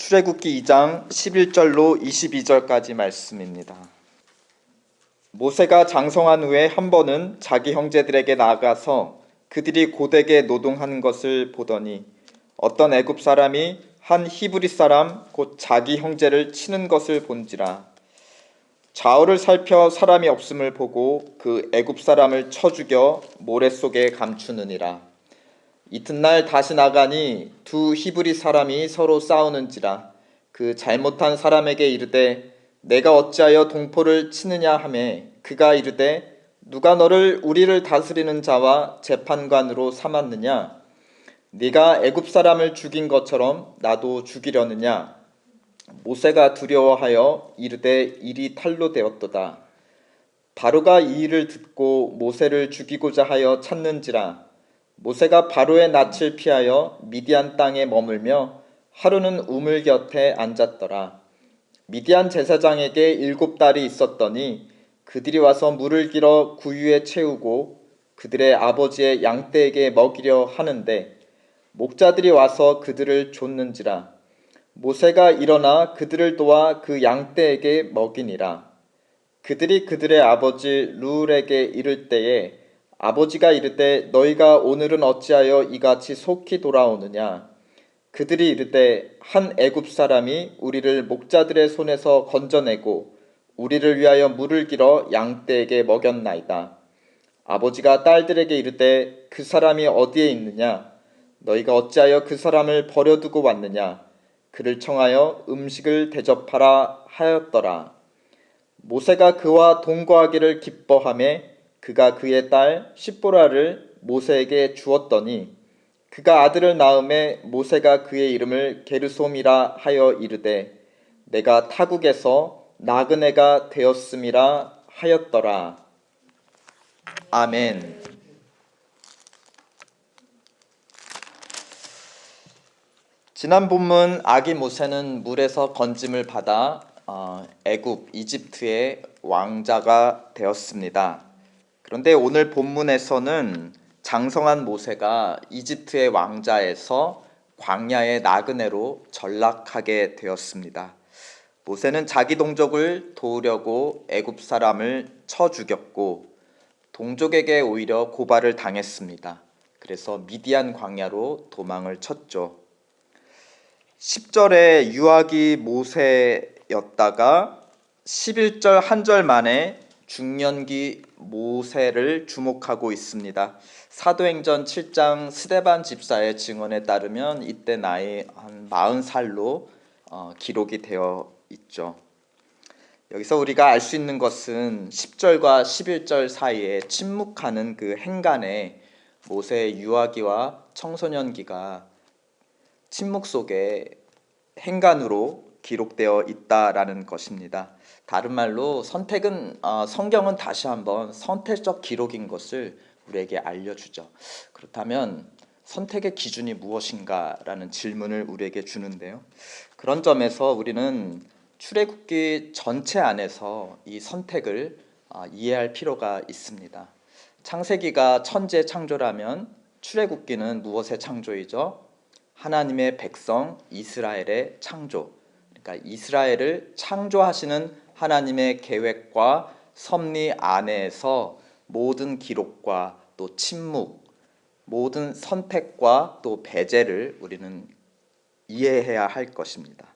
출애굽기 2장 11절로 22절까지 말씀입니다. 모세가 장성한 후에 한 번은 자기 형제들에게 나아가서 그들이 고되게 노동하는 것을 보더니 어떤 애굽 사람이 한 히브리 사람 곧 자기 형제를 치는 것을 본지라. 좌우를 살펴 사람이 없음을 보고 그 애굽 사람을 쳐 죽여 모래 속에 감추느니라. 이튿날 다시 나가니 두 히브리 사람이 서로 싸우는지라. 그 잘못한 사람에게 이르되 내가 어찌하여 동포를 치느냐 하매 그가 이르되 누가 너를 우리를 다스리는 자와 재판관으로 삼았느냐? 네가 애굽 사람을 죽인 것처럼 나도 죽이려느냐? 모세가 두려워하여 이르되 일이 탈로 되었도다. 바로가 이 일을 듣고 모세를 죽이고자 하여 찾는지라. 모세가 바로의 낯을 피하여 미디안 땅에 머물며 하루는 우물 곁에 앉았더라. 미디안 제사장에게 7딸이 있었더니 그들이 와서 물을 길어 구유에 채우고 그들의 아버지의 양떼에게 먹이려 하는데 목자들이 와서 그들을 좇는지라. 모세가 일어나 그들을 도와 그 양떼에게 먹이니라. 그들이 그들의 아버지 르울에게 이를 때에 아버지가 이르되 너희가 오늘은 어찌하여 이같이 속히 돌아오느냐? 그들이 이르되 한 애굽 사람이 우리를 목자들의 손에서 건져내고 우리를 위하여 물을 길어 양떼에게 먹였나이다. 아버지가 딸들에게 이르되 그 사람이 어디에 있느냐? 너희가 어찌하여 그 사람을 버려두고 왔느냐? 그를 청하여 음식을 대접하라 하였더라. 모세가 그와 동거하기를 기뻐하매 그가 그의 딸 십보라를 모세에게 주었더니 그가 아들을 낳음에 모세가 그의 이름을 게르솜이라 하여 이르되 내가 타국에서 나그네가 되었음이라 하였더라. 아멘. 지난 본문 아기 모세는 물에서 건짐을 받아 애굽 이집트의 왕자가 되었습니다. 그런데 오늘 본문에서는 장성한 모세가 이집트의 왕자에서 광야의 나그네로 전락하게 되었습니다. 모세는 자기 동족을 도우려고 애굽 사람을 쳐 죽였고 동족에게 오히려 고발을 당했습니다. 그래서 미디안 광야로 도망을 쳤죠. 10절에 유아기 모세였다가 11절 한 절 만에 중년기 모세를 주목하고 있습니다. 사도행전 7장 스데반 집사의 증언에 따르면 이때 나이 한 40살로 기록이 되어 있죠. 여기서 우리가 알 수 있는 것은 10절과 11절 사이에 침묵하는 그 행간에 모세의 유아기와 청소년기가 침묵 속에 행간으로 기록되어 있다라는 것입니다. 다른 말로 성경은 다시 한번 선택적 기록인 것을 우리에게 알려주죠. 그렇다면 선택의 기준이 무엇인가라는 질문을 우리에게 주는데요. 그런 점에서 우리는 출애굽기 전체 안에서 이 선택을 이해할 필요가 있습니다. 창세기가 천지의 창조라면 출애굽기는 무엇의 창조이죠? 하나님의 백성 이스라엘의 창조. 그러니까 이스라엘을 창조하시는 하나님의 계획과 섭리 안에서 모든 기록과 또 침묵, 모든 선택과 또 배제를 우리는 이해해야 할 것입니다.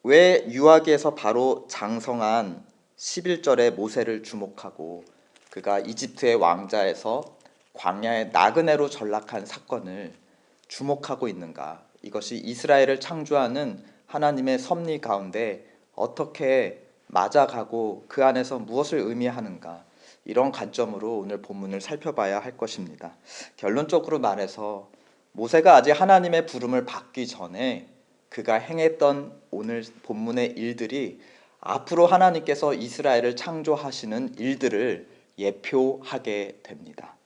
왜 유아기에서 바로 장성한 11절의 모세를 주목하고 그가 이집트의 왕자에서 광야의 나그네로 전락한 사건을 주목하고 있는가? 이것이 이스라엘을 창조하는 하나님의 섭리 가운데 어떻게 맞아가고 그 안에서 무엇을 의미하는가? 이런 관점으로 오늘 본문을 살펴봐야 할 것입니다. 결론적으로 말해서 모세가 아직 하나님의 부름을 받기 전에 그가 행했던 오늘 본문의 일들이 앞으로 하나님께서 이스라엘을 창조하시는 일들을 예표하게 됩니다.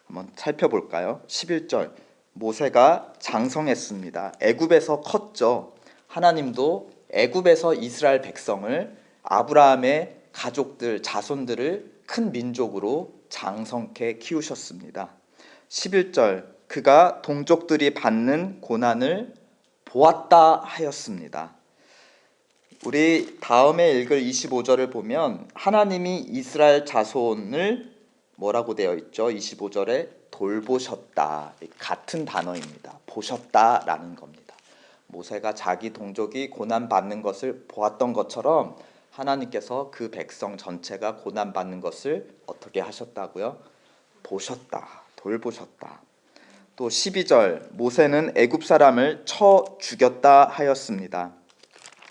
한번 살펴볼까요? 11절 모세가 장성했습니다. 애굽에서 컸죠. 하나님도 애굽에서 이스라엘 백성을 아브라함의 가족들, 자손들을 큰 민족으로 장성케 키우셨습니다. 11절 그가 동족들이 받는 고난을 보았다 하였습니다. 우리 다음에 읽을 25절을 보면 하나님이 이스라엘 자손을 뭐라고 되어 있죠? 25절에 돌보셨다. 같은 단어입니다. 보셨다라는 겁니다. 모세가 자기 동족이 고난받는 것을 보았던 것처럼 하나님께서 그 백성 전체가 고난받는 것을 어떻게 하셨다고요? 보셨다. 돌보셨다. 또 12절 모세는 애굽 사람을 쳐 죽였다 하였습니다.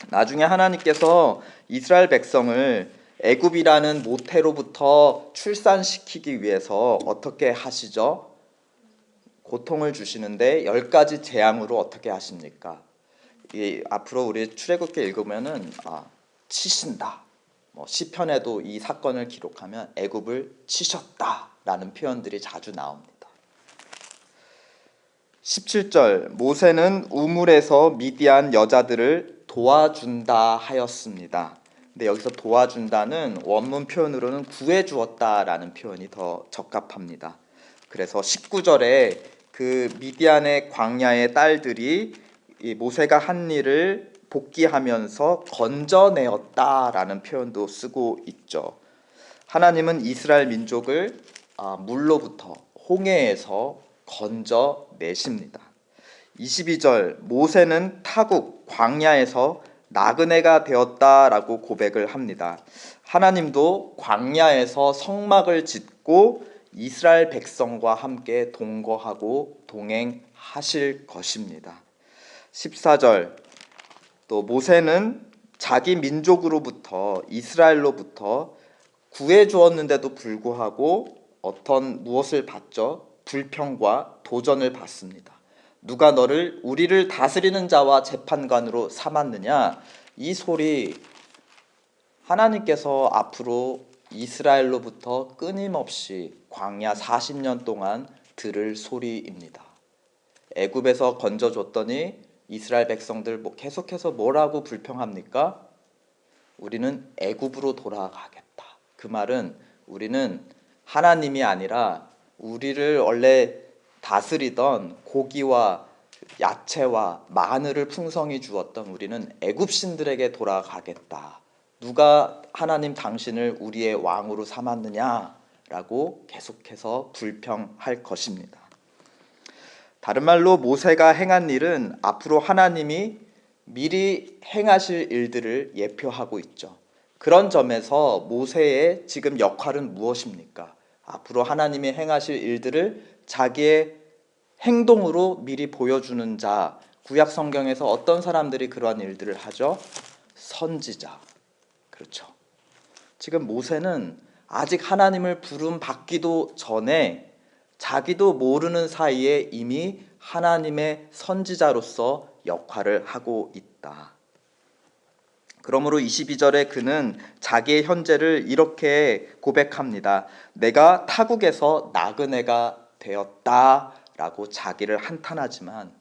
나중에 하나님께서 이스라엘 백성을 애굽이라는 모태로부터 출산시키기 위해서 어떻게 하시죠? 고통을 주시는데 10가지 재앙으로 어떻게 하십니까? 앞으로 우리 출애굽기 읽으면은 치신다. 시편에도 이 사건을 기록하면 애굽을 치셨다라는 표현들이 자주 나옵니다. 17절 모세는 우물에서 미디안 여자들을 도와준다 하였습니다. 근데 여기서 도와준다는 원문 표현으로는 구해주었다라는 표현이 더 적합합니다. 그래서 19절에 그 미디안의 광야의 딸들이 이 모세가 한 일을 복귀하면서 건져내었다라는 표현도 쓰고 있죠. 하나님은 이스라엘 민족을 물로부터 홍해에서 건져내십니다. 22절 모세는 타국 광야에서 나그네가 되었다라고 고백을 합니다. 하나님도 광야에서 성막을 짓고 이스라엘 백성과 함께 동거하고 동행하실 것입니다. 14절 또 모세는 자기 민족으로부터 이스라엘로부터 구해 주었는데도 불구하고 무엇을 받죠? 불평과 도전을 받습니다. 누가 너를 우리를 다스리는 자와 재판관으로 삼았느냐? 이 소리 하나님께서 앞으로 이스라엘로부터 끊임없이 광야 40년 동안 들을 소리입니다. 애굽에서 건져줬더니 이스라엘 백성들 계속해서 뭐라고 불평합니까? 우리는 애굽으로 돌아가겠다. 그 말은 우리는 하나님이 아니라 우리를 원래 다스리던 고기와 야채와 마늘을 풍성히 주었던 우리는 애굽 신들에게 돌아가겠다. 누가 하나님 당신을 우리의 왕으로 삼았느냐라고 계속해서 불평할 것입니다. 다른 말로 모세가 행한 일은 앞으로 하나님이 미리 행하실 일들을 예표하고 있죠. 그런 점에서 모세의 지금 역할은 무엇입니까? 앞으로 하나님이 행하실 일들을 자기의 행동으로 미리 보여주는 자. 구약 성경에서 어떤 사람들이 그러한 일들을 하죠? 선지자. 그렇죠. 지금 모세는 아직 하나님을 부름 받기도 전에 자기도 모르는 사이에 이미 하나님의 선지자로서 역할을 하고 있다. 그러므로 22절에 그는 자기의 현재를 이렇게 고백합니다. 내가 타국에서 나그네가 되었다라고 자기를 한탄하지만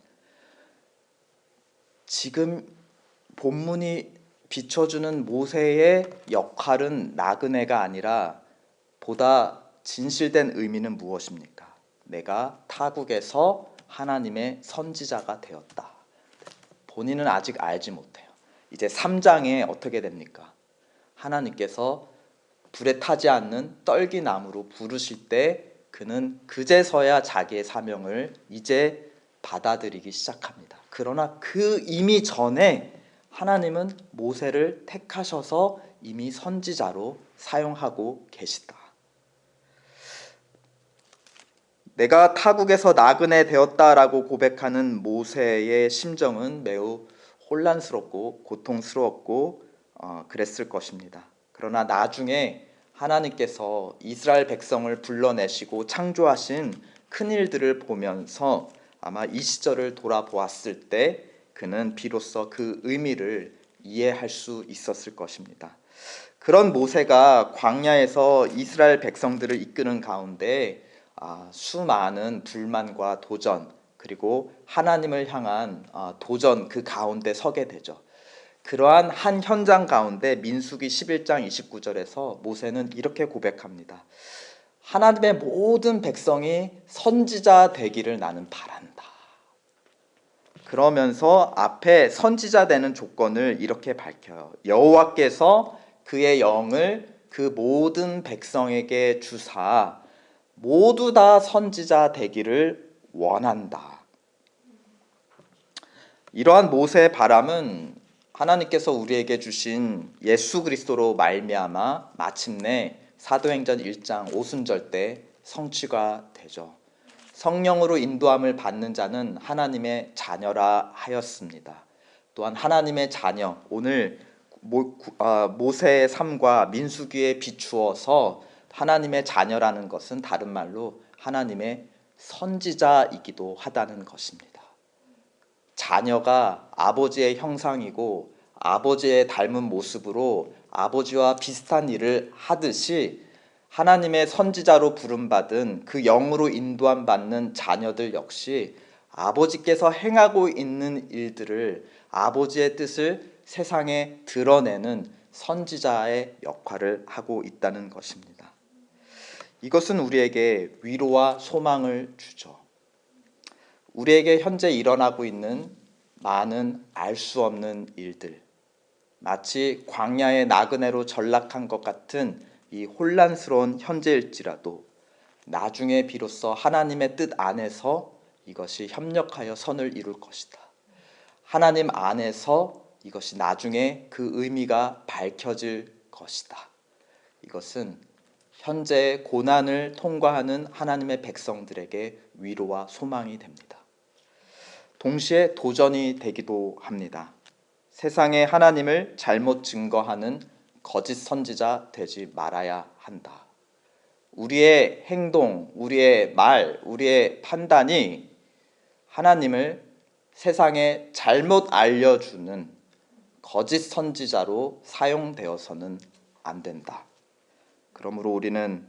지금 본문이 비춰주는 모세의 역할은 나그네가 아니라 보다 진실된 의미는 무엇입니까? 내가 타국에서 하나님의 선지자가 되었다. 본인은 아직 알지 못해요. 이제 3장에 어떻게 됩니까? 하나님께서 불에 타지 않는 떨기나무로 부르실 때 그는 그제서야 자기의 사명을 이제 받아들이기 시작합니다. 그러나 그 이미 전에 하나님은 모세를 택하셔서 이미 선지자로 사용하고 계시다. 내가 타국에서 나그네 되었다라고 고백하는 모세의 심정은 매우 혼란스럽고 고통스러웠고 그랬을 것입니다. 그러나 나중에 하나님께서 이스라엘 백성을 불러내시고 창조하신 큰 일들을 보면서 아마 이 시절을 돌아보았을 때 그는 비로소 그 의미를 이해할 수 있었을 것입니다. 그런 모세가 광야에서 이스라엘 백성들을 이끄는 가운데 수많은 불만과 도전 그리고 하나님을 향한 도전 그 가운데 서게 되죠. 그러한 한 현장 가운데 민수기 11장 29절에서 모세는 이렇게 고백합니다. 하나님의 모든 백성이 선지자 되기를 나는 바란다. 그러면서 앞에 선지자 되는 조건을 이렇게 밝혀요. 여호와께서 그의 영을 그 모든 백성에게 주사 모두 다 선지자 되기를 원한다. 이러한 모세의 바람은 하나님께서 우리에게 주신 예수 그리스도로 말미암아 마침내 사도행전 1장 오순절 때 성취가 되죠. 성령으로 인도함을 받는 자는 하나님의 자녀라 하였습니다. 또한 하나님의 자녀, 오늘 모세의 삶과 민수기에 비추어서 하나님의 자녀라는 것은 다른 말로 하나님의 선지자이기도 하다는 것입니다. 자녀가 아버지의 형상이고 아버지의 닮은 모습으로 아버지와 비슷한 일을 하듯이 하나님의 선지자로 부름받은 그 영으로 인도함 받는 자녀들 역시 아버지께서 행하고 있는 일들을 아버지의 뜻을 세상에 드러내는 선지자의 역할을 하고 있다는 것입니다. 이것은 우리에게 위로와 소망을 주죠. 우리에게 현재 일어나고 있는 많은 알 수 없는 일들, 마치 광야의 나그네로 전락한 것 같은 이 혼란스러운 현재일지라도 나중에 비로소 하나님의 뜻 안에서 이것이 협력하여 선을 이룰 것이다. 하나님 안에서 이것이 나중에 그 의미가 밝혀질 것이다. 이것은 현재의 고난을 통과하는 하나님의 백성들에게 위로와 소망이 됩니다. 동시에 도전이 되기도 합니다. 세상에 하나님을 잘못 증거하는 거짓 선지자 되지 말아야 한다. 우리의 행동, 우리의 말, 우리의 판단이 하나님을 세상에 잘못 알려주는 거짓 선지자로 사용되어서는 안 된다. 그러므로 우리는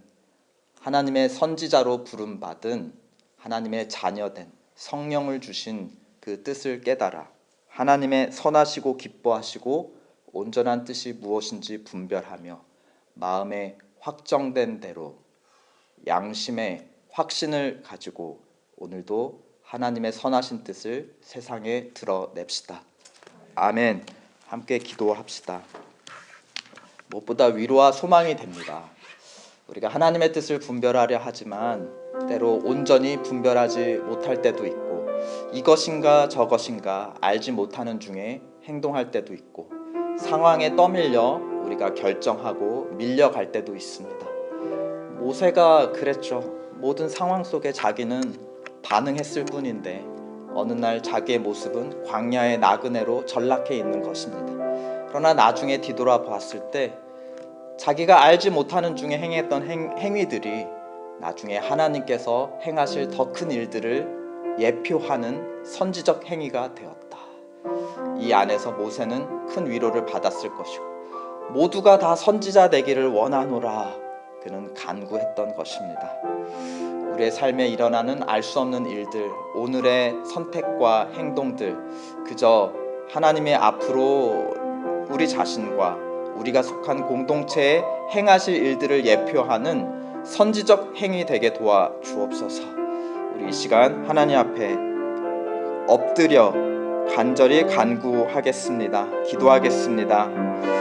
하나님의 선지자로 부름받은 하나님의 자녀된 성령을 주신 그 뜻을 깨달아 하나님의 선하시고 기뻐하시고 온전한 뜻이 무엇인지 분별하며 마음에 확정된 대로 양심의 확신을 가지고 오늘도 하나님의 선하신 뜻을 세상에 드러냅시다. 아멘. 함께 기도합시다. 무엇보다 위로와 소망이 됩니다. 우리가 하나님의 뜻을 분별하려 하지만 때로 온전히 분별하지 못할 때도 있고 이것인가 저것인가 알지 못하는 중에 행동할 때도 있고 상황에 떠밀려 우리가 결정하고 밀려갈 때도 있습니다. 모세가 그랬죠. 모든 상황 속에 자기는 반응했을 뿐인데 어느 날 자기의 모습은 광야의 나그네로 전락해 있는 것입니다. 그러나 나중에 뒤돌아봤을 때 자기가 알지 못하는 중에 행했던 행위들이 나중에 하나님께서 행하실 더 큰 일들을 예표하는 선지적 행위가 되었다. 이 안에서 모세는 큰 위로를 받았을 것이고 모두가 다 선지자 되기를 원하노라 그는 간구했던 것입니다. 우리의 삶에 일어나는 알 수 없는 일들, 오늘의 선택과 행동들 그저 하나님의 앞으로 우리 자신과 우리가 속한 공동체에 행하실 일들을 예표하는 선지적 행위 되게 도와주옵소서. 우리 이 시간 하나님 앞에 엎드려 간절히 간구하겠습니다. 기도하겠습니다.